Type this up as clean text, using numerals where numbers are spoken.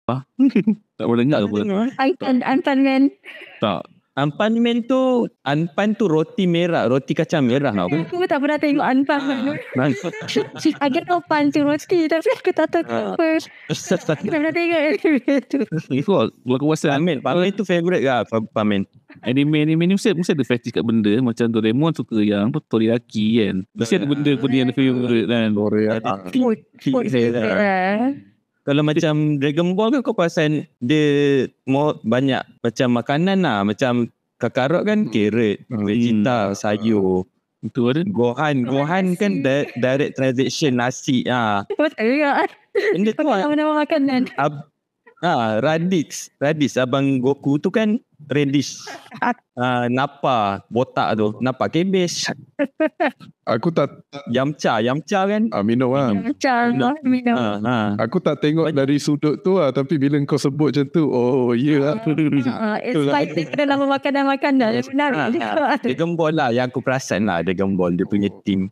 Tak pernah dengar ke pun? Anpan Man. Tak. Anpan tu roti merah, roti kacang merah tau. Aku tak pernah tengok Anpan Man. Agak tahu pan tu roti, tapi aku tak tahu apa. Tak pernah tengok tu. Kalau aku rasa Pamen tu favourite ke Pamen? anime ni mesti ada fetish kat benda. Macam Doraemon suka yang teriyaki kan. Mesti ada benda yang dia favourite kan. Food favorite. Kalau macam Dragon Ball kan kau perasan dia more banyak macam makanan lah. Macam Kakarot kan carrot, Vegeta, sayur. Itu ada. Gohan kan direct transaction nasi. Betul ke? Benda tu Nama-nama makanan. Raditz abang Goku tu kan radish. Napa botak tu, napa cabbage. Aku tak Yamcha kan. minum lah. Minum. Aku tak tengok dari sudut tu lah. Tapi bila kau sebut macam tu, oh ya lah. Spicy pada nama makanan-makanan. Benar. Dragon Ball lah yang aku perasan lah. Dragon Ball dia punya team.